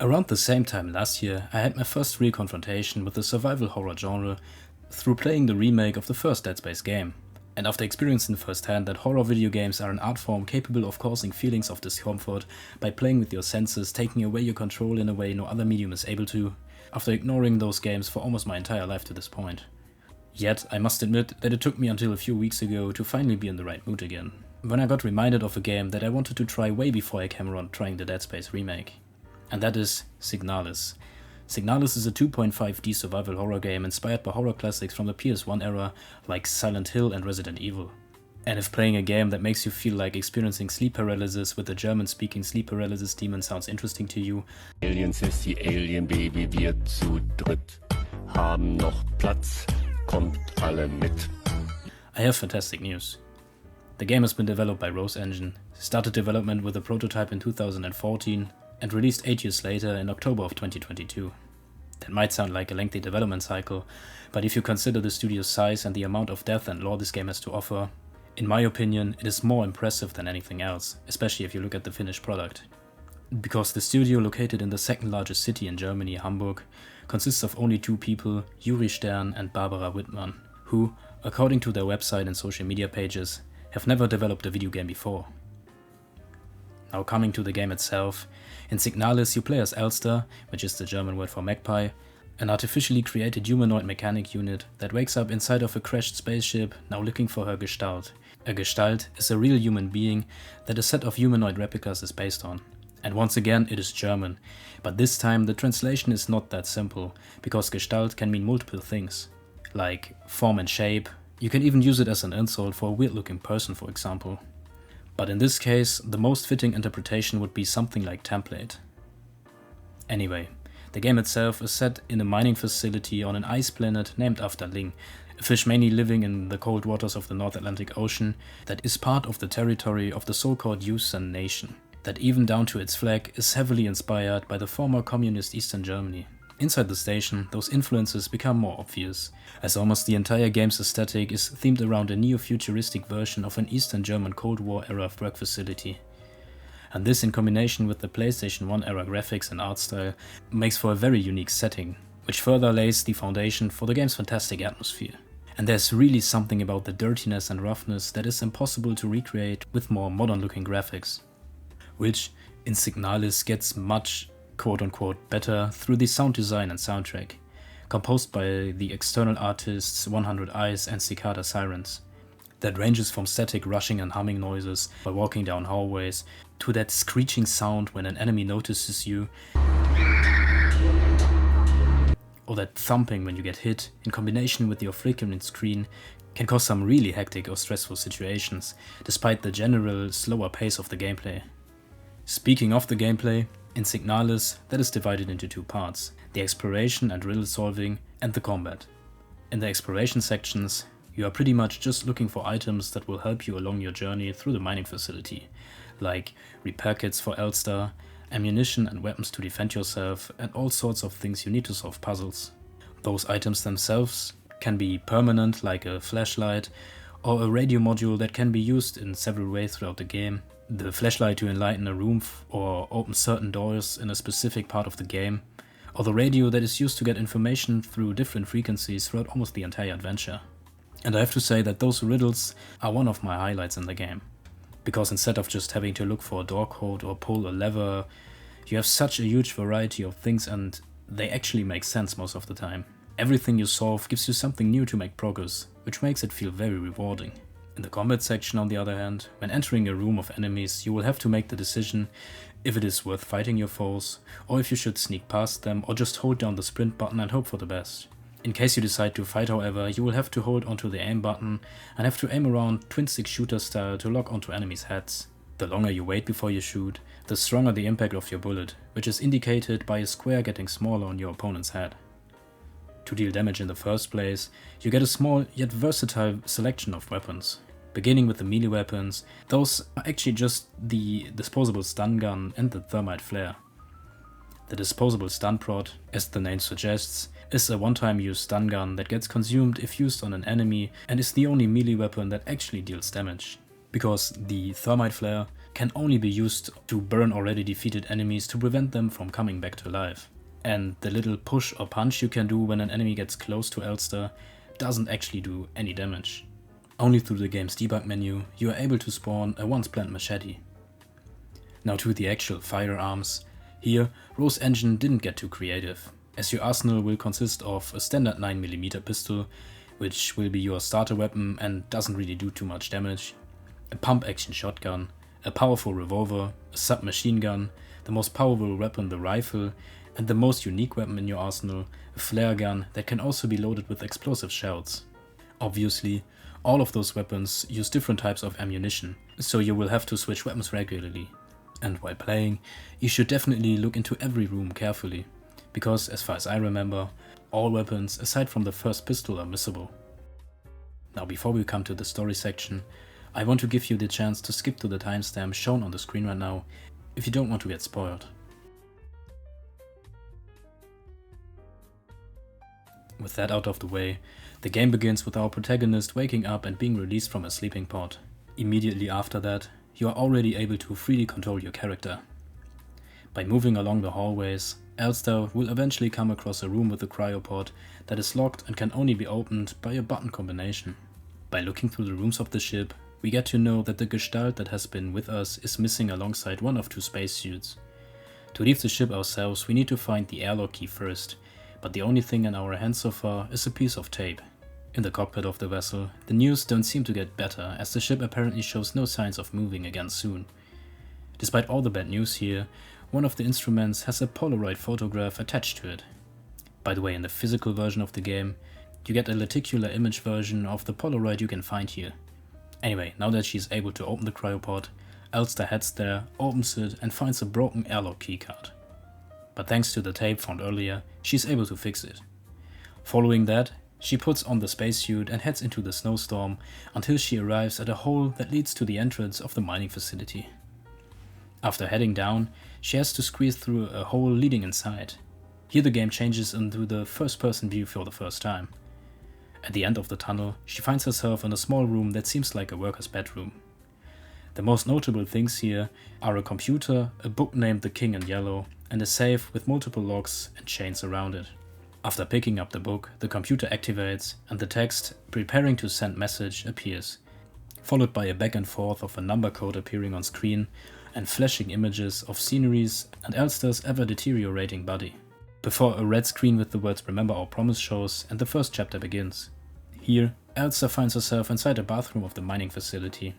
Around the same time last year, I had my first real confrontation with the survival horror genre through playing the remake of the first Dead Space game. And after experiencing firsthand that horror video games are an art form capable of causing feelings of discomfort by playing with your senses, taking away your control in a way no other medium is able to, after ignoring those games for almost my entire life to this point. Yet, I must admit that it took me until a few weeks ago to finally be in the right mood again, when I got reminded of a game that I wanted to try way before I came around trying the Dead Space remake. And that is Signalis. Signalis is a 2.5D survival horror game inspired by horror classics from the PS1 era like Silent Hill and Resident Evil. And if playing a game that makes you feel like experiencing sleep paralysis with a German-speaking sleep paralysis demon sounds interesting to you, Aliens ist die Alien-Baby, wir zu dritt haben noch Platz, kommt alle mit. I have fantastic news. The game has been developed by Rose Engine, started development with a prototype in 2014, and released 8 years later in October of 2022. That might sound like a lengthy development cycle, but if you consider the studio's size and the amount of depth and lore this game has to offer, in my opinion, it is more impressive than anything else, especially if you look at the finished product. Because the studio, located in the second largest city in Germany, Hamburg, consists of only 2 people, Juri Stern and Barbara Wittmann, who, according to their website and social media pages, have never developed a video game before. Now coming to the game itself, in Signalis you play as Elster, which is the German word for magpie, an artificially created humanoid mechanic unit that wakes up inside of a crashed spaceship now looking for her Gestalt. A Gestalt is a real human being that a set of humanoid replicas is based on. And once again it is German, but this time the translation is not that simple, because Gestalt can mean multiple things, like form and shape. You can even use it as an insult for a weird looking person, for example. But in this case, the most fitting interpretation would be something like template. Anyway, the game itself is set in a mining facility on an ice planet named after Ling, a fish mainly living in the cold waters of the North Atlantic Ocean that is part of the territory of the so-called Yusan nation, that even down to its flag is heavily inspired by the former communist Eastern Germany. Inside the station, those influences become more obvious, as almost the entire game's aesthetic is themed around a neo-futuristic version of an Eastern German Cold War era work facility. And this, in combination with the PlayStation 1 era graphics and art style, makes for a very unique setting, which further lays the foundation for the game's fantastic atmosphere. And there's really something about the dirtiness and roughness that is impossible to recreate with more modern looking graphics, which in Signalis gets much quote-unquote better through the sound design and soundtrack, composed by the external artists 100 Eyes and Cicada Sirens, that ranges from static rushing and humming noises while walking down hallways, to that screeching sound when an enemy notices you, or that thumping when you get hit, in combination with your flickering screen, can cause some really hectic or stressful situations, despite the general slower pace of the gameplay. Speaking of the gameplay, in Signalis, that is divided into 2 parts, the exploration and riddle solving, and the combat. In the exploration sections, you are pretty much just looking for items that will help you along your journey through the mining facility, like repair kits for Elster, ammunition and weapons to defend yourself, and all sorts of things you need to solve puzzles. Those items themselves can be permanent, like a flashlight, or a radio module that can be used in several ways throughout the game. The flashlight to enlighten a room or open certain doors in a specific part of the game, or the radio that is used to get information through different frequencies throughout almost the entire adventure. And I have to say that those riddles are one of my highlights in the game, because instead of just having to look for a door code or pull a lever, you have such a huge variety of things and they actually make sense most of the time. Everything you solve gives you something new to make progress, which makes it feel very rewarding. In the combat section, on the other hand, when entering a room of enemies, you will have to make the decision if it is worth fighting your foes, or if you should sneak past them or just hold down the sprint button and hope for the best. In case you decide to fight, however, you will have to hold onto the aim button and have to aim around twin-stick shooter style to lock onto enemies' heads. The longer you wait before you shoot, the stronger the impact of your bullet, which is indicated by a square getting smaller on your opponent's head. To deal damage in the first place, you get a small yet versatile selection of weapons. Beginning with the melee weapons, those are actually just the disposable stun gun and the thermite flare. The disposable stun prod, as the name suggests, is a one-time use stun gun that gets consumed if used on an enemy and is the only melee weapon that actually deals damage. Because the thermite flare, can only be used to burn already defeated enemies to prevent them from coming back to life. And the little push or punch you can do when an enemy gets close to Elster doesn't actually do any damage. Only through the game's debug menu you are able to spawn a once planned machete. Now to the actual firearms. Here, Rose Engine didn't get too creative, as your arsenal will consist of a standard 9mm pistol, which will be your starter weapon and doesn't really do too much damage, a pump-action shotgun, a powerful revolver, a submachine gun, the most powerful weapon the rifle, and the most unique weapon in your arsenal, a flare gun that can also be loaded with explosive shells. Obviously, all of those weapons use different types of ammunition, so you will have to switch weapons regularly. And while playing, you should definitely look into every room carefully, because as far as I remember, all weapons aside from the first pistol are missable. Now before we come to the story section, I want to give you the chance to skip to the timestamp shown on the screen right now, if you don't want to get spoiled. With that out of the way, the game begins with our protagonist waking up and being released from a sleeping pod. Immediately after that, you are already able to freely control your character. By moving along the hallways, Elster will eventually come across a room with a cryopod that is locked and can only be opened by a button combination. By looking through the rooms of the ship, we get to know that the Gestalt that has been with us is missing alongside one of two spacesuits. To leave the ship ourselves, we need to find the airlock key first, but the only thing in our hands so far is a piece of tape. In the cockpit of the vessel, the news don't seem to get better, as the ship apparently shows no signs of moving again soon. Despite all the bad news here, one of the instruments has a Polaroid photograph attached to it. By the way, in the physical version of the game, you get a lenticular image version of the Polaroid you can find here. Anyway, now that she's able to open the cryopod, Elster heads there, opens it and finds a broken airlock keycard. But thanks to the tape found earlier, she's able to fix it. Following that, she puts on the spacesuit and heads into the snowstorm until she arrives at a hole that leads to the entrance of the mining facility. After heading down, she has to squeeze through a hole leading inside. Here the game changes into the first-person view for the first time. At the end of the tunnel, she finds herself in a small room that seems like a worker's bedroom. The most notable things here are a computer, a book named The King in Yellow, and a safe with multiple locks and chains around it. After picking up the book, the computer activates and the text, "Preparing to send message," appears, followed by a back and forth of a number code appearing on screen and flashing images of sceneries and Elster's ever-deteriorating body, before a red screen with the words "Remember our promise" shows and the first chapter begins. Here, Elster finds herself inside a bathroom of the mining facility.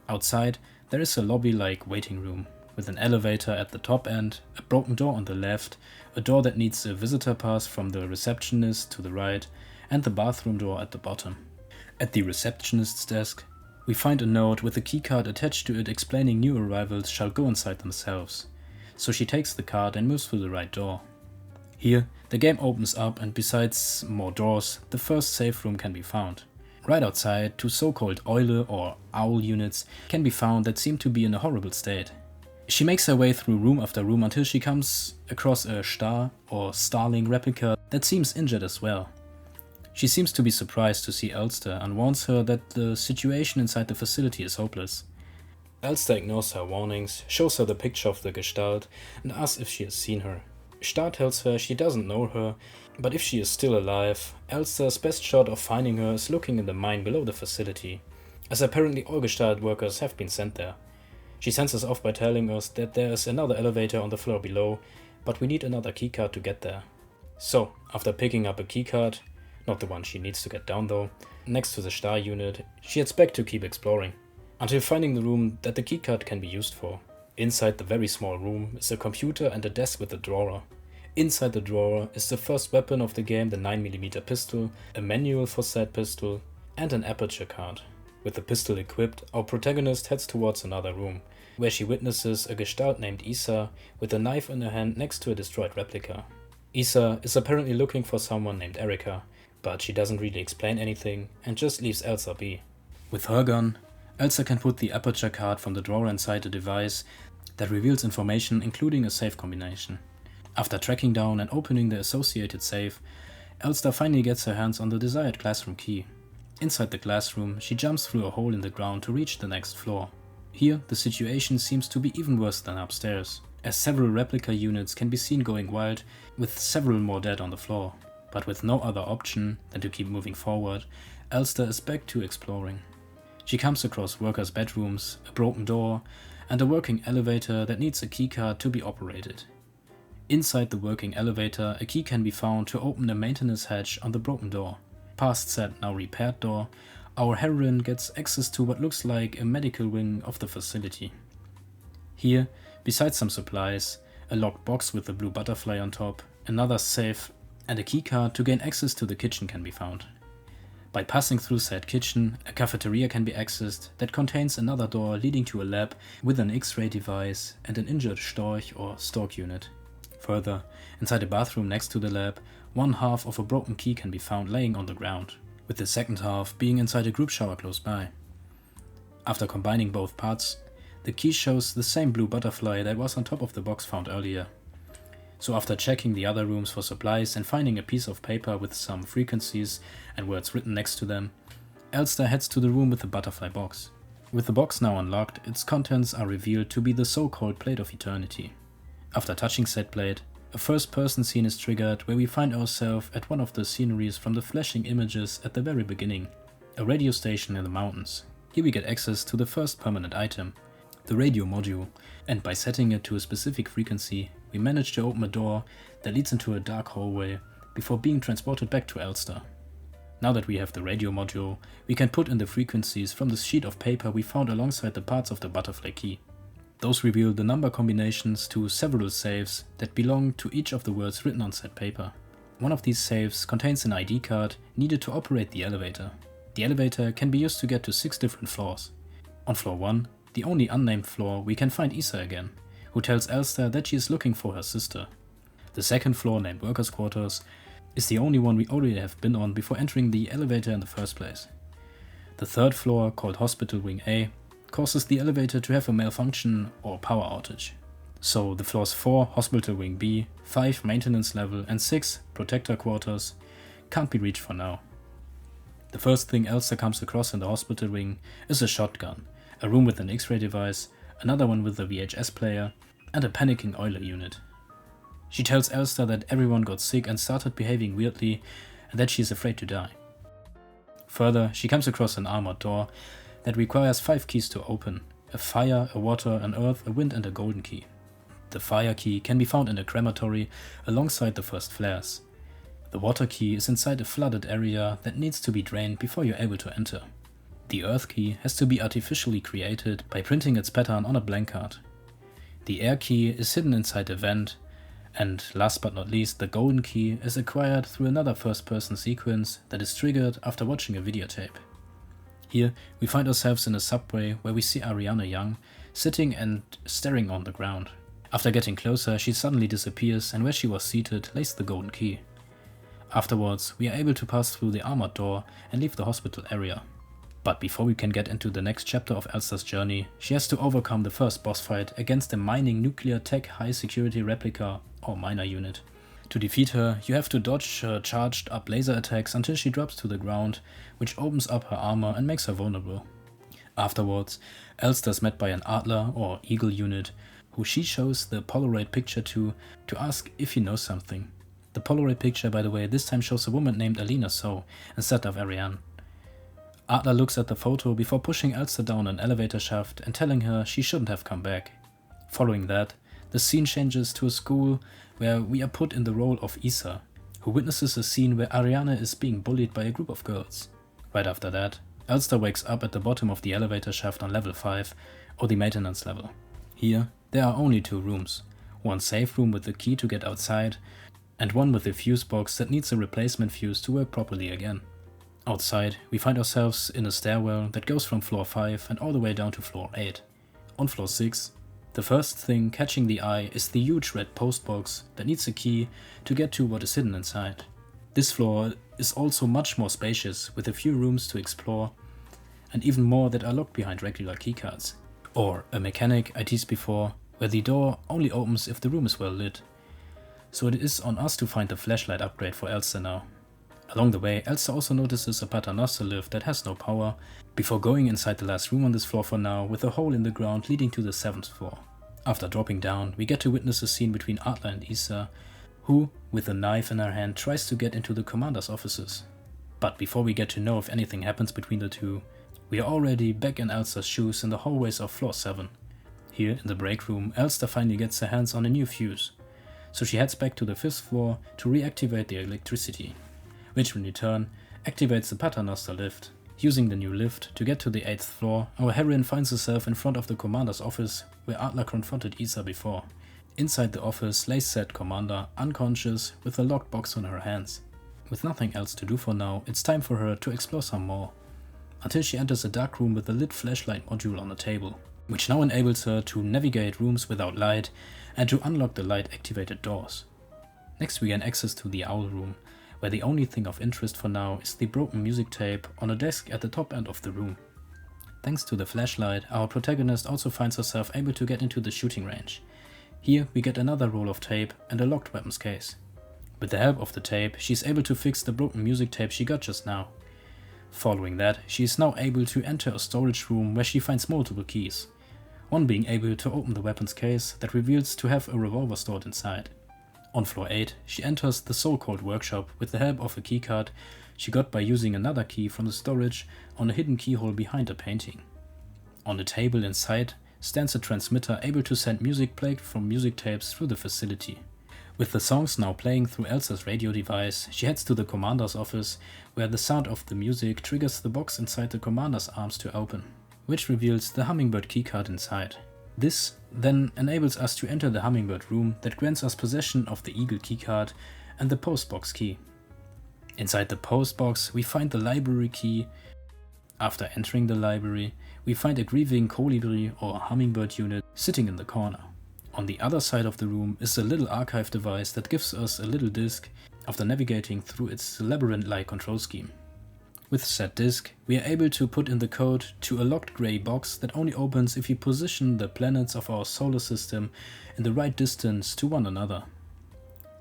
Outside, there is a lobby-like waiting room, with an elevator at the top end, a broken door on the left, a door that needs a visitor pass from the receptionist to the right, and the bathroom door at the bottom. At the receptionist's desk, we find a note with a keycard attached to it explaining new arrivals shall go inside themselves. So she takes the card and moves through the right door. Here, the game opens up and besides more doors, the first safe room can be found. Right outside, two so-called Eule or owl units can be found that seem to be in a horrible state. She makes her way through room after room until she comes across a star or starling replica that seems injured as well. She seems to be surprised to see Elster and warns her that the situation inside the facility is hopeless. Elster ignores her warnings, shows her the picture of the Gestalt and asks if she has seen her. Star tells her she doesn't know her, but if she is still alive, Elster's best shot of finding her is looking in the mine below the facility, as apparently all Gestalt workers have been sent there. She sends us off by telling us that there is another elevator on the floor below, but we need another keycard to get there. So, after picking up a keycard, not the one she needs to get down though, next to the star unit, she heads back to keep exploring, until finding the room that the keycard can be used for. Inside the very small room is a computer and a desk with a drawer. Inside the drawer is the first weapon of the game, the 9mm pistol, a manual for said pistol, and an aperture card. With the pistol equipped, our protagonist heads towards another room, where she witnesses a Gestalt named Isa with a knife in her hand next to a destroyed replica. Isa is apparently looking for someone named Erika, but she doesn't really explain anything and just leaves Elsa be. With her gun, Elsa can put the aperture card from the drawer inside a device that reveals information including a safe combination. After tracking down and opening the associated safe, Elsa finally gets her hands on the desired classroom key. Inside the classroom, she jumps through a hole in the ground to reach the next floor. Here, the situation seems to be even worse than upstairs, as several replica units can be seen going wild, with several more dead on the floor. But with no other option than to keep moving forward, Elster is back to exploring. She comes across workers' bedrooms, a broken door, and a working elevator that needs a keycard to be operated. Inside the working elevator, a key can be found to open a maintenance hatch on the broken door. Past said now repaired door, our heroine gets access to what looks like a medical wing of the facility. Here, besides some supplies, a locked box with a blue butterfly on top, another safe, and a keycard to gain access to the kitchen can be found. By passing through said kitchen, a cafeteria can be accessed that contains another door leading to a lab with an X-ray device and an injured storch or stork unit. Further, inside a bathroom next to the lab, one half of a broken key can be found laying on the ground, with the second half being inside a group shower close by. After combining both parts, the key shows the same blue butterfly that was on top of the box found earlier. So after checking the other rooms for supplies and finding a piece of paper with some frequencies and words written next to them, Elster heads to the room with the butterfly box. With the box now unlocked, its contents are revealed to be the so-called Plate of Eternity. After touching said plate, a first-person scene is triggered where we find ourselves at one of the sceneries from the flashing images at the very beginning, a radio station in the mountains. Here we get access to the first permanent item, the radio module, and by setting it to a specific frequency, we manage to open a door that leads into a dark hallway before being transported back to Elster. Now that we have the radio module, we can put in the frequencies from the sheet of paper we found alongside the parts of the butterfly key. Those reveal the number combinations to several safes that belong to each of the words written on said paper. One of these safes contains an ID card needed to operate the elevator. The elevator can be used to get to 6 different floors. On floor 1, the only unnamed floor, we can find Isa again, who tells Elster that she is looking for her sister. The second floor, named Workers' Quarters, is the only one we already have been on before entering the elevator in the first place. The third floor, called Hospital Wing A, causes the elevator to have a malfunction or power outage. So the floors 4, Hospital Wing B, 5, Maintenance Level, and 6, Protector Quarters, can't be reached for now. The first thing Elster comes across in the hospital wing is a shotgun, a room with an X-ray device, another one with a VHS player, and a panicking Euler unit. She tells Elster that everyone got sick and started behaving weirdly, and that she is afraid to die. Further, she comes across an armored door that requires 5 keys to open: a fire, a water, an earth, a wind, and a golden key. The fire key can be found in a crematory alongside the first flares. The water key is inside a flooded area that needs to be drained before you're able to enter. The earth key has to be artificially created by printing its pattern on a blank card. The air key is hidden inside a vent, and last but not least, the golden key is acquired through another first-person sequence that is triggered after watching a videotape. Here, we find ourselves in a subway where we see Ariana Young sitting and staring on the ground. After getting closer, she suddenly disappears, and where she was seated lays the golden key. Afterwards, we are able to pass through the armored door and leave the hospital area. But before we can get into the next chapter of Elster's journey, she has to overcome the first boss fight against a mining nuclear tech high security replica or miner unit. To defeat her, you have to dodge her charged up laser attacks until she drops to the ground, which opens up her armor and makes her vulnerable. Afterwards, Elster is met by an Adler or Eagle unit, who she shows the Polaroid picture to ask if he knows something. The Polaroid picture, by the way, this time shows a woman named Alina So instead of Ariane. Adler looks at the photo before pushing Elster down an elevator shaft and telling her she shouldn't have come back. Following that, the scene changes to a school where we are put in the role of Isa, who witnesses a scene where Ariane is being bullied by a group of girls. Right after that, Elster wakes up at the bottom of the elevator shaft on level 5, or the maintenance level. Here, there are only 2 rooms, one safe room with the key to get outside, and one with a fuse box that needs a replacement fuse to work properly again. Outside, we find ourselves in a stairwell that goes from floor 5 and all the way down to floor 8. On floor 6, the first thing catching the eye is the huge red post box that needs a key to get to what is hidden inside. This floor is also much more spacious, with a few rooms to explore, and even more that are locked behind regular keycards. Or a mechanic I teased before, where the door only opens if the room is well lit. So it is on us to find the flashlight upgrade for Elster now. Along the way, Elsa also notices a paternoster lift that has no power, before going inside the last room on this floor for now, with a hole in the ground leading to the 7th floor. After dropping down, we get to witness a scene between Adler and Isa, who, with a knife in her hand, tries to get into the commander's offices. But before we get to know if anything happens between the two, we are already back in Elsa's shoes in the hallways of floor 7. Here, in the break room, Elsa finally gets her hands on a new fuse, so she heads back to the 5th floor to reactivate the electricity, which in return activates the paternoster lift. Using the new lift to get to the 8th floor, our heroine finds herself in front of the commander's office where Adler confronted Isa before. Inside the office lays said commander, unconscious, with a locked box on her hands. With nothing else to do for now, it's time for her to explore some more, until she enters a dark room with a lit flashlight module on the table, which now enables her to navigate rooms without light and to unlock the light-activated doors. Next we gain access to the owl room, where the only thing of interest for now is the broken music tape on a desk at the top end of the room. Thanks to the flashlight, our protagonist also finds herself able to get into the shooting range. Here we get another roll of tape and a locked weapons case. With the help of the tape, she is able to fix the broken music tape she got just now. Following that, she is now able to enter a storage room where she finds multiple keys, one being able to open the weapons case that reveals to have a revolver stored inside. On floor 8, she enters the so-called workshop with the help of a keycard she got by using another key from the storage on a hidden keyhole behind a painting. On the table inside stands a transmitter able to send music played from music tapes through the facility. With the songs now playing through Elsa's radio device, she heads to the commander's office, where the sound of the music triggers the box inside the commander's arms to open, which reveals the hummingbird keycard inside. This then enables us to enter the hummingbird room that grants us possession of the eagle keycard and the postbox key. Inside the postbox we find the library key. After entering the library, we find a grieving colibri or hummingbird unit sitting in the corner. On the other side of the room is a little archive device that gives us a little disk after navigating through its labyrinth-like control scheme. With said disk, we are able to put in the code to a locked grey box that only opens if we position the planets of our solar system in the right distance to one another.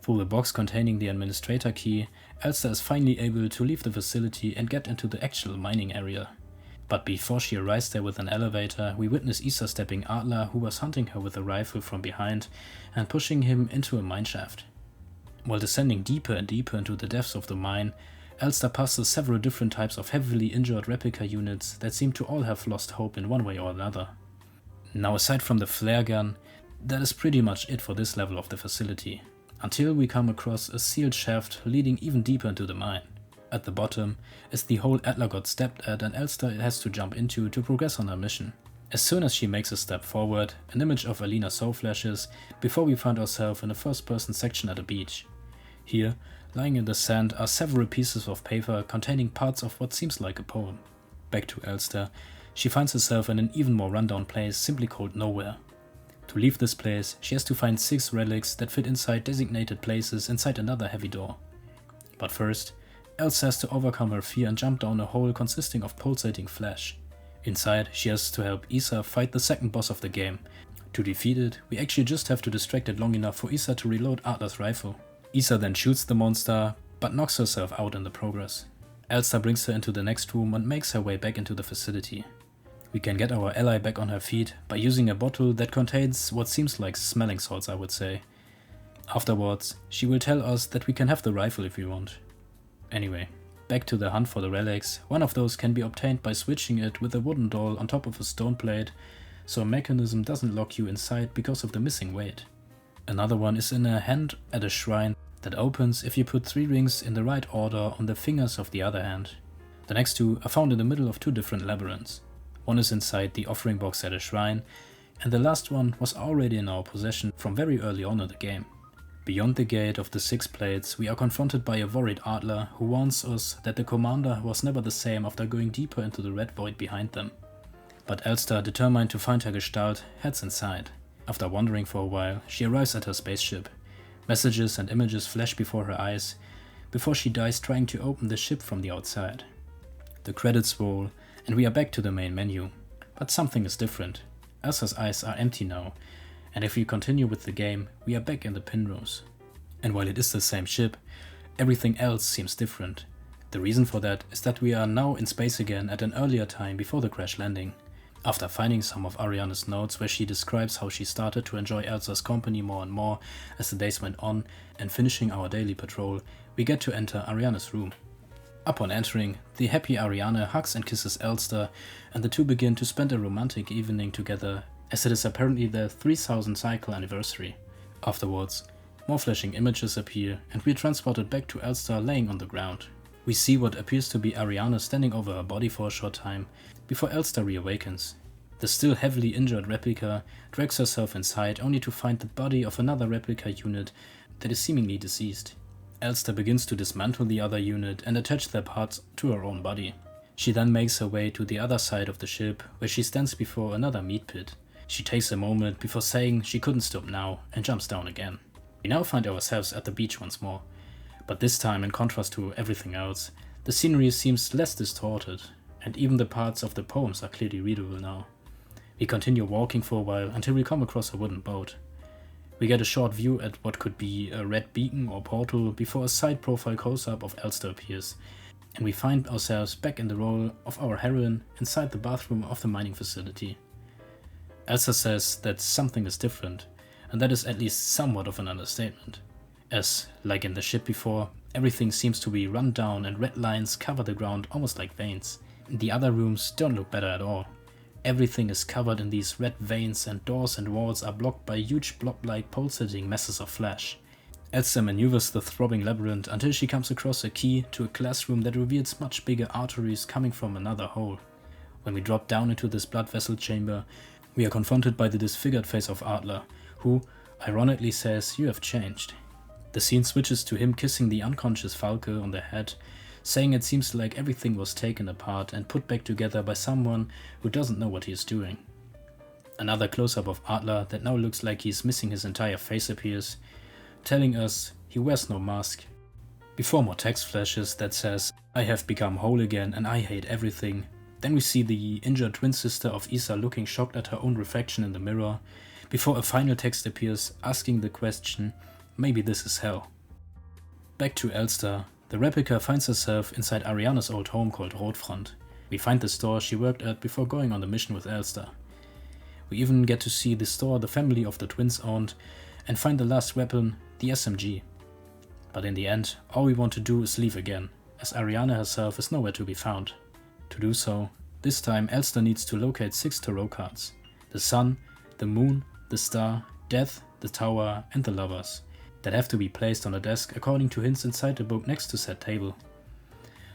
Through the box containing the administrator key, Elsa is finally able to leave the facility and get into the actual mining area. But before she arrives there with an elevator, we witness Isa stepping Adler, who was hunting her with a rifle from behind, and pushing him into a mineshaft. While descending deeper and deeper into the depths of the mine, Elsa passes several different types of heavily injured replica units that seem to all have lost hope in one way or another. Now, aside from the flare gun, that is pretty much it for this level of the facility, until we come across a sealed shaft leading even deeper into the mine. At the bottom is the hole Adler got stabbed at and Elsa has to jump into to progress on her mission. As soon as she makes a step forward, an image of Alina So flashes before we find ourselves in a first-person section at a beach. Here, lying in the sand are several pieces of paper containing parts of what seems like a poem. Back to Elster, she finds herself in an even more rundown place simply called Nowhere. To leave this place, she has to find 6 relics that fit inside designated places inside another heavy door. But first, Elsa has to overcome her fear and jump down a hole consisting of pulsating flesh. Inside, she has to help Isa fight the second boss of the game. To defeat it, we actually just have to distract it long enough for Isa to reload Adler's rifle. Isa then shoots the monster, but knocks herself out in the progress. Elsa brings her into the next room and makes her way back into the facility. We can get our ally back on her feet by using a bottle that contains what seems like smelling salts, I would say. Afterwards, she will tell us that we can have the rifle if we want. Anyway, back to the hunt for the relics. One of those can be obtained by switching it with a wooden doll on top of a stone plate, so a mechanism doesn't lock you inside because of the missing weight. Another one is in a hand at a shrine that opens if you put 3 rings in the right order on the fingers of the other hand. The next 2 are found in the middle of 2 different labyrinths. One is inside the offering box at a shrine, and the last one was already in our possession from very early on in the game. Beyond the gate of the 6 plates, we are confronted by a worried Adler who warns us that the commander was never the same after going deeper into the red void behind them. But Elster, determined to find her Gestalt, heads inside. After wandering for a while, she arrives at her spaceship. Messages and images flash before her eyes, before she dies trying to open the ship from the outside. The credits roll, and we are back to the main menu. But something is different. Elsa's eyes are empty now, and if we continue with the game, we are back in the Pinrose. And while it is the same ship, everything else seems different. The reason for that is that we are now in space again at an earlier time before the crash landing. After finding some of Ariana's notes where she describes how she started to enjoy Elsa's company more and more as the days went on, and finishing our daily patrol, we get to enter Ariana's room. Upon entering, the happy Ariana hugs and kisses Elster, and the two begin to spend a romantic evening together, as it is apparently their 3000 cycle anniversary. Afterwards, more flashing images appear, and we are transported back to Elster laying on the ground. We see what appears to be Ariana standing over her body for a short time, before Elster reawakens. The still heavily injured replica drags herself inside only to find the body of another replica unit that is seemingly deceased. Elster begins to dismantle the other unit and attach their parts to her own body. She then makes her way to the other side of the ship, where she stands before another meat pit. She takes a moment before saying she couldn't stop now and jumps down again. We now find ourselves at the beach once more, but this time, in contrast to everything else, the scenery seems less distorted, and even the parts of the poems are clearly readable now. We continue walking for a while until we come across a wooden boat. We get a short view at what could be a red beacon or portal before a side profile close-up of Elster appears, and we find ourselves back in the role of our heroine inside the bathroom of the mining facility. Elsa says that something is different, and that is at least somewhat of an understatement, as, like in the ship before, everything seems to be run down and red lines cover the ground almost like veins. The other rooms don't look better at all. Everything is covered in these red veins, and doors and walls are blocked by huge blob-like pulsating masses of flesh. Elsa maneuvers the throbbing labyrinth until she comes across a key to a classroom that reveals much bigger arteries coming from another hole. When we drop down into this blood vessel chamber, we are confronted by the disfigured face of Adler, who ironically says, "You have changed." The scene switches to him kissing the unconscious Falke on the head, saying it seems like everything was taken apart and put back together by someone who doesn't know what he is doing. Another close-up of Adler that now looks like he's missing his entire face appears, telling us he wears no mask. Before more text flashes that says, "I have become whole again and I hate everything." Then we see the injured twin sister of Isa looking shocked at her own reflection in the mirror, before a final text appears asking the question, "Maybe this is hell." Back to Elster, the replica finds herself inside Ariana's old home called Rotfront. We find the store she worked at before going on the mission with Elster. We even get to see the store the family of the twins owned, and find the last weapon, the SMG. But in the end, all we want to do is leave again, as Ariana herself is nowhere to be found. To do so, this time Elster needs to locate 6 tarot cards: the sun, the moon, the star, death, the tower, and the lovers, that have to be placed on a desk according to hints inside the book next to said table.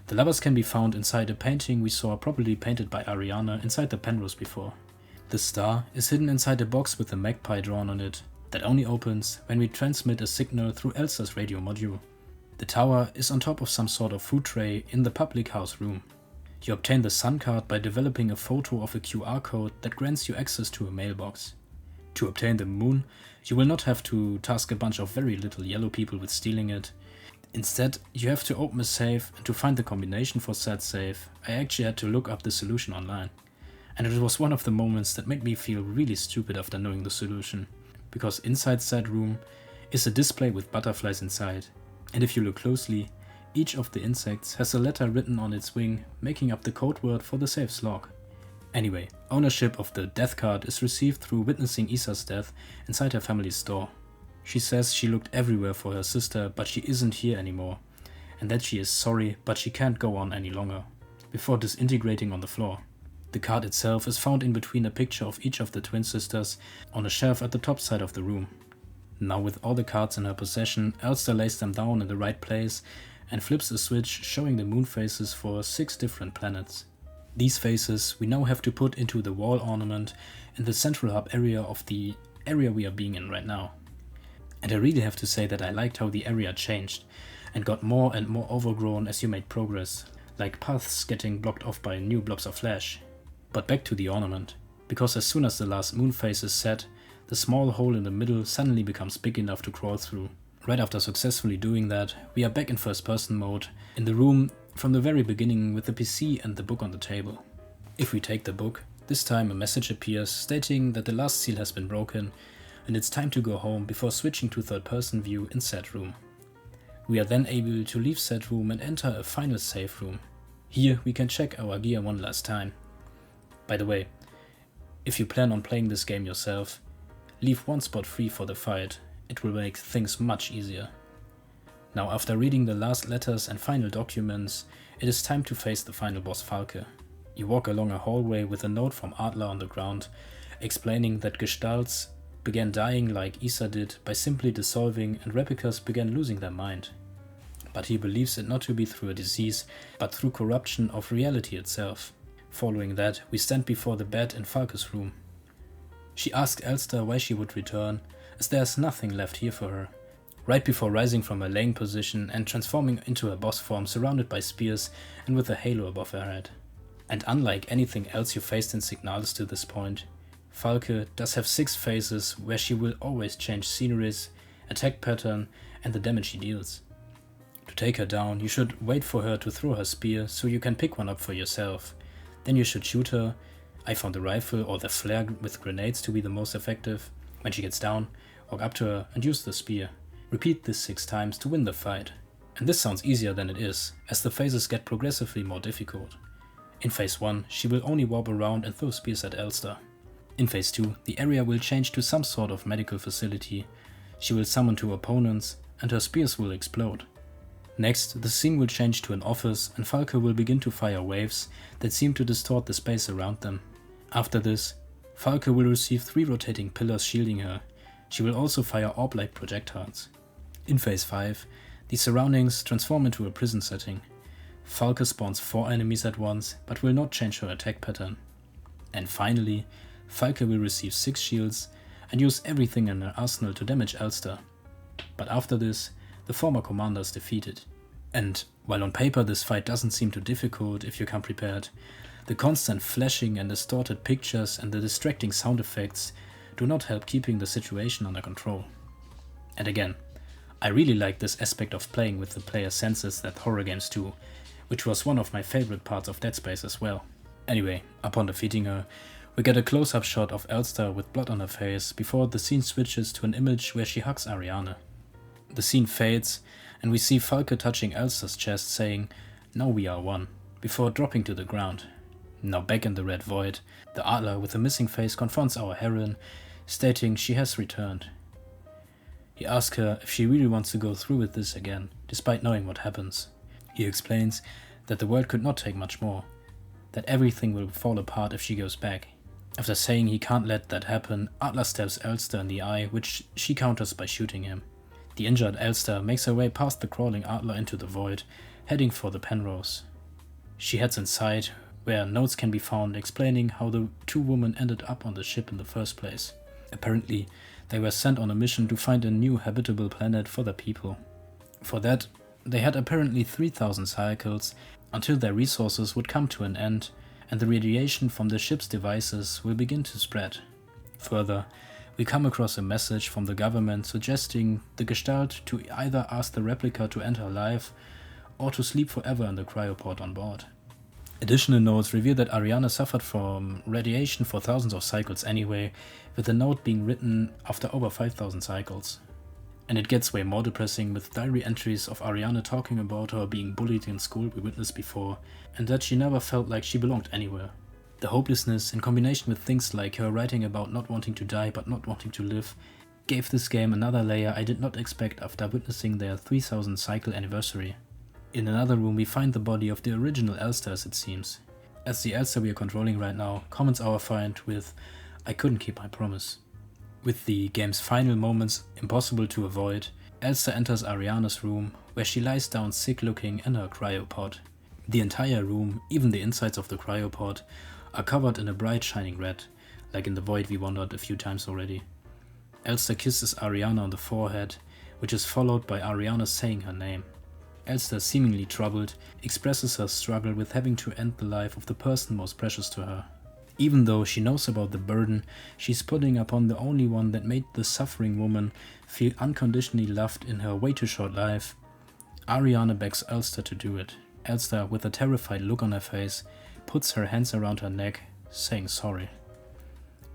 The lovers can be found inside a painting we saw properly painted by Ariana inside the Penrose before. The star is hidden inside a box with a magpie drawn on it, that only opens when we transmit a signal through Elster's radio module. The tower is on top of some sort of food tray in the public house room. You obtain the sun card by developing a photo of a QR code that grants you access to a mailbox. To obtain the moon, you will not have to task a bunch of very little yellow people with stealing it. Instead, you have to open a safe, and to find the combination for said safe, I actually had to look up the solution online. And it was one of the moments that made me feel really stupid after knowing the solution, because inside said room is a display with butterflies inside, and if you look closely, each of the insects has a letter written on its wing, making up the code word for the safe's log. Anyway, ownership of the death card is received through witnessing Isa's death inside her family's store. She says she looked everywhere for her sister, but she isn't here anymore, and that she is sorry, but she can't go on any longer, before disintegrating on the floor. The card itself is found in between a picture of each of the twin sisters on a shelf at the top side of the room. Now with all the cards in her possession, Elster lays them down in the right place and flips a switch showing the moon faces for 6 different planets. These faces we now have to put into the wall ornament in the central hub area of the area we are being in right now. And I really have to say that I liked how the area changed and got more and more overgrown as you made progress, like paths getting blocked off by new blobs of flesh. But back to the ornament, because as soon as the last moon phase is set, the small hole in the middle suddenly becomes big enough to crawl through. Right after successfully doing that, we are back in first person mode, in the room from the very beginning with the PC and the book on the table. If we take the book, this time a message appears stating that the last seal has been broken and it's time to go home before switching to third person view in said room. We are then able to leave said room and enter a final safe room. Here we can check our gear one last time. By the way, if you plan on playing this game yourself, leave one spot free for the fight, it will make things much easier. Now, after reading the last letters and final documents, it is time to face the final boss Falke. You walk along a hallway with a note from Adler on the ground, explaining that gestalts began dying like Isa did by simply dissolving, and replicas began losing their mind. But he believes it not to be through a disease, but through corruption of reality itself. Following that, we stand before the bed in Falke's room. She asks Elster why she would return, as there is nothing left here for her. Right before rising from her laying position and transforming into her boss form surrounded by spears and with a halo above her head. And unlike anything else you faced in Signalis to this point, Falke does have 6 phases where she will always change sceneries, attack pattern and the damage she deals. To take her down, you should wait for her to throw her spear so you can pick one up for yourself. Then you should shoot her. I found the rifle or the flare with grenades to be the most effective. When she gets down, walk up to her and use the spear. Repeat this 6 times to win the fight. And this sounds easier than it is, as the phases get progressively more difficult. In phase 1, she will only warp around and throw spears at Elster. In phase 2, the area will change to some sort of medical facility. She will summon 2 opponents and her spears will explode. Next, the scene will change to an office and Falke will begin to fire waves that seem to distort the space around them. After this, Falke will receive 3 rotating pillars shielding her. She will also fire orb-like projectiles. In phase 5, the surroundings transform into a prison setting. Falke spawns 4 enemies at once, but will not change her attack pattern. And finally, Falke will receive 6 shields and use everything in her arsenal to damage Elster. But after this, the former commander is defeated. And while on paper this fight doesn't seem too difficult if you come prepared, the constant flashing and distorted pictures and the distracting sound effects do not help keeping the situation under control. And again, I really like this aspect of playing with the player's senses that horror games do, which was one of my favorite parts of Dead Space as well. Anyway, upon defeating her, we get a close-up shot of Elster with blood on her face before the scene switches to an image where she hugs Ariane. The scene fades and we see Falke touching Elster's chest saying, "Now we are one," before dropping to the ground. Now back in the Red Void, the Adler with the missing face confronts our heroine, stating she has returned. He asks her if she really wants to go through with this again, despite knowing what happens. He explains that the world could not take much more, that everything will fall apart if she goes back. After saying he can't let that happen, Adler stabs Elster in the eye, which she counters by shooting him. The injured Elster makes her way past the crawling Adler into the void, heading for the Penrose. She heads inside, where notes can be found explaining how the 2 women ended up on the ship in the first place. Apparently, they were sent on a mission to find a new habitable planet for their people. For that, they had apparently 3,000 cycles until their resources would come to an end and the radiation from the ship's devices will begin to spread. Further, we come across a message from the government suggesting the Gestalt to either ask the replica to end her life or to sleep forever in the cryopod on board. Additional notes reveal that Ariane suffered from radiation for thousands of cycles anyway, with the note being written after over 5,000 cycles. And it gets way more depressing with diary entries of Ariane talking about her being bullied in school we witnessed before, and that she never felt like she belonged anywhere. The hopelessness, in combination with things like her writing about not wanting to die but not wanting to live, gave this game another layer I did not expect after witnessing their 3000 cycle anniversary. In another room we find the body of the original Elster, as it seems. As the Elster we are controlling right now comments our find with, "I couldn't keep my promise." With the game's final moments impossible to avoid, Elster enters Ariane's room, where she lies down sick looking in her cryopod. The entire room, even the insides of the cryopod, are covered in a bright shining red, like in the void we wandered a few times already. Elster kisses Ariane on the forehead, which is followed by Ariane saying her name. Elster, seemingly troubled, expresses her struggle with having to end the life of the person most precious to her. Even though she knows about the burden she's putting upon the only one that made the suffering woman feel unconditionally loved in her way too short life, Ariane begs Elster to do it. Elster, with a terrified look on her face, puts her hands around her neck, saying sorry.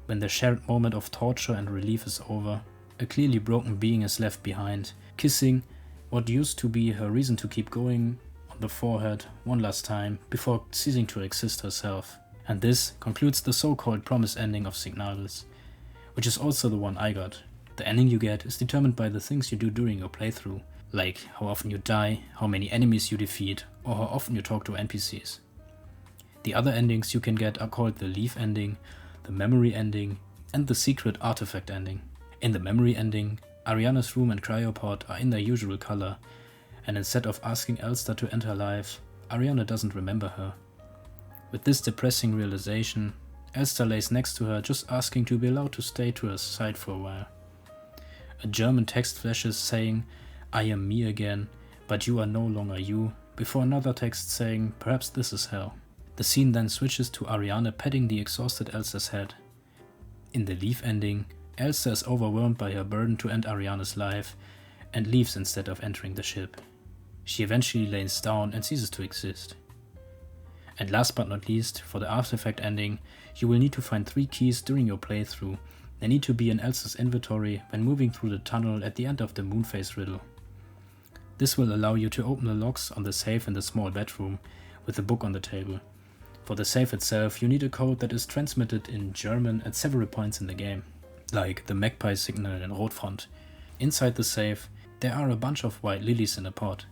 When the shared moment of torture and relief is over, a clearly broken being is left behind, kissing what used to be her reason to keep going on the forehead one last time before ceasing to exist herself. And this concludes the so-called promise ending of Signalis, which is also the one I got. The ending you get is determined by the things you do during your playthrough, like how often you die, how many enemies you defeat, or how often you talk to NPCs. The other endings you can get are called the leaf ending, the memory ending, and the secret artifact ending. In the memory ending, Ariana's room and cryopod are in their usual color, and instead of asking Elster to end her life, Ariana doesn't remember her. With this depressing realization, Elster lays next to her just asking to be allowed to stay to her side for a while. A German text flashes saying, "I am me again, but you are no longer you," before another text saying, "Perhaps this is hell." The scene then switches to Ariana petting the exhausted Elster's head. In the leaf ending, Elster is overwhelmed by her burden to end Ariana's life and leaves instead of entering the ship. She eventually lays down and ceases to exist. And last but not least, for the artifact ending, you will need to find 3 keys during your playthrough. They need to be in Elster's inventory when moving through the tunnel at the end of the Moonface riddle. This will allow you to open the locks on the safe in the small bedroom with the book on the table. For the safe itself, you need a code that is transmitted in German at several points in the game, like the magpie signal in Rotfront. Inside the safe, there are a bunch of white lilies in a pot.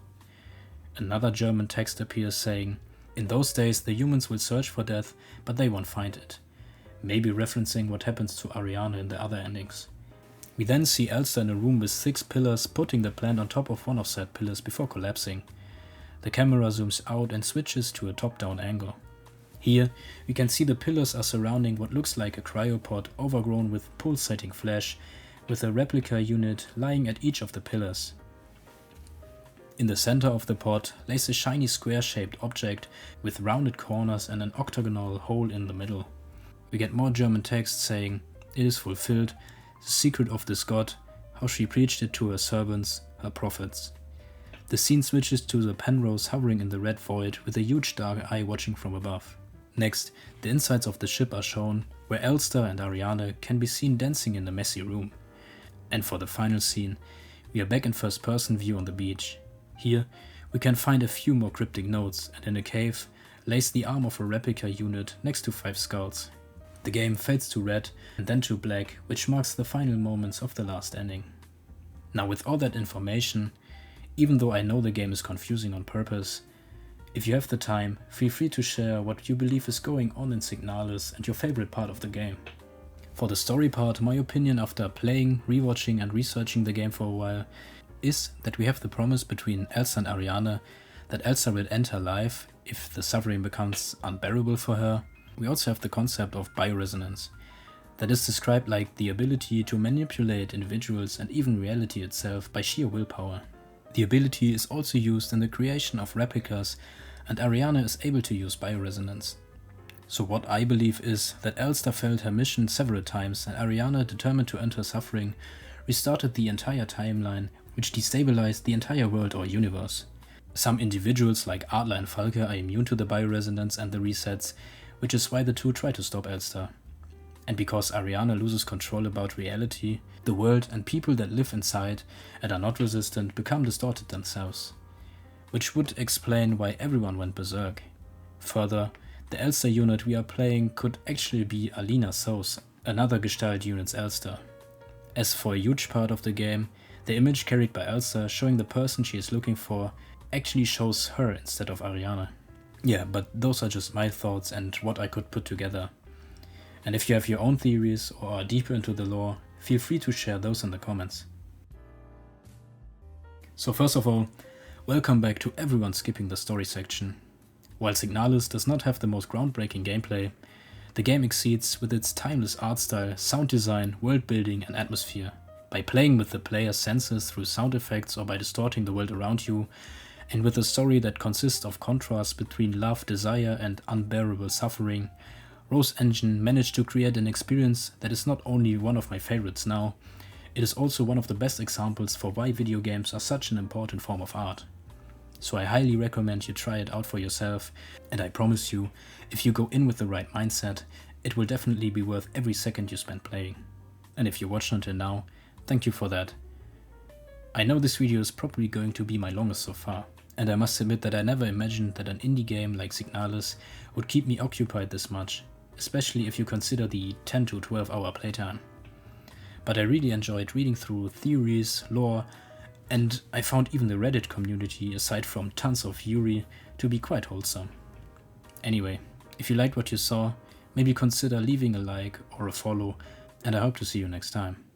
Another German text appears saying, "In those days the humans will search for death, but they won't find it," maybe referencing what happens to Ariana in the other endings. We then see Elster in a room with 6 pillars, putting the plant on top of one of said pillars before collapsing. The camera zooms out and switches to a top-down angle. Here, we can see the pillars are surrounding what looks like a cryopod overgrown with pulsating flesh, with a replica unit lying at each of the pillars. In the center of the pod lays a shiny square-shaped object with rounded corners and an octagonal hole in the middle. We get more German text saying, "It is fulfilled, the secret of this god, how she preached it to her servants, her prophets." The scene switches to the Penrose hovering in the red void with a huge dark eye watching from above. Next, the insides of the ship are shown, where Elster and Ariana can be seen dancing in the messy room. And for the final scene, we are back in first-person view on the beach. Here, we can find a few more cryptic notes, and in a cave lays the arm of a replica unit next to 5 skulls. The game fades to red and then to black, which marks the final moments of the last ending. Now, with all that information, even though I know the game is confusing on purpose, if you have the time, feel free to share what you believe is going on in Signalis and your favorite part of the game. For the story part, my opinion after playing, rewatching and researching the game for a while is that we have the promise between Elster and Ariana that Elster will end her life if the suffering becomes unbearable for her. We also have the concept of bioresonance, that is described like the ability to manipulate individuals and even reality itself by sheer willpower. The ability is also used in the creation of replicas, and Ariana is able to use bioresonance. So what I believe is that Elster failed her mission several times, and Ariana, determined to end her suffering, restarted the entire timeline, which destabilized the entire world or universe. Some individuals like Adler and Falke are immune to the bioresonance and the resets, which is why the two try to stop Elster. And because Ariana loses control about reality, the world and people that live inside and are not resistant become distorted themselves. Which would explain why everyone went berserk. Further, the Elster unit we are playing could actually be Alina Soos, another Gestalt unit's Elster. As for a huge part of the game, the image carried by Elster showing the person she is looking for actually shows her instead of Ariana. Yeah, but those are just my thoughts and what I could put together. And if you have your own theories or are deeper into the lore, feel free to share those in the comments. So first of all, welcome back to everyone skipping the story section. While Signalis does not have the most groundbreaking gameplay, the game exceeds with its timeless art style, sound design, world building and atmosphere. By playing with the player's senses through sound effects or by distorting the world around you, and with a story that consists of contrasts between love, desire and unbearable suffering, Rose Engine managed to create an experience that is not only one of my favorites now, it is also one of the best examples for why video games are such an important form of art. So I highly recommend you try it out for yourself, and I promise you, if you go in with the right mindset, it will definitely be worth every second you spend playing. And if you watched until now, thank you for that. I know this video is probably going to be my longest so far, and I must admit that I never imagined that an indie game like Signalis would keep me occupied this much, especially if you consider the 10 to 12 hour playtime. But I really enjoyed reading through theories, lore, and I found even the Reddit community, aside from tons of fury, to be quite wholesome. Anyway, if you liked what you saw, maybe consider leaving a like or a follow, and I hope to see you next time.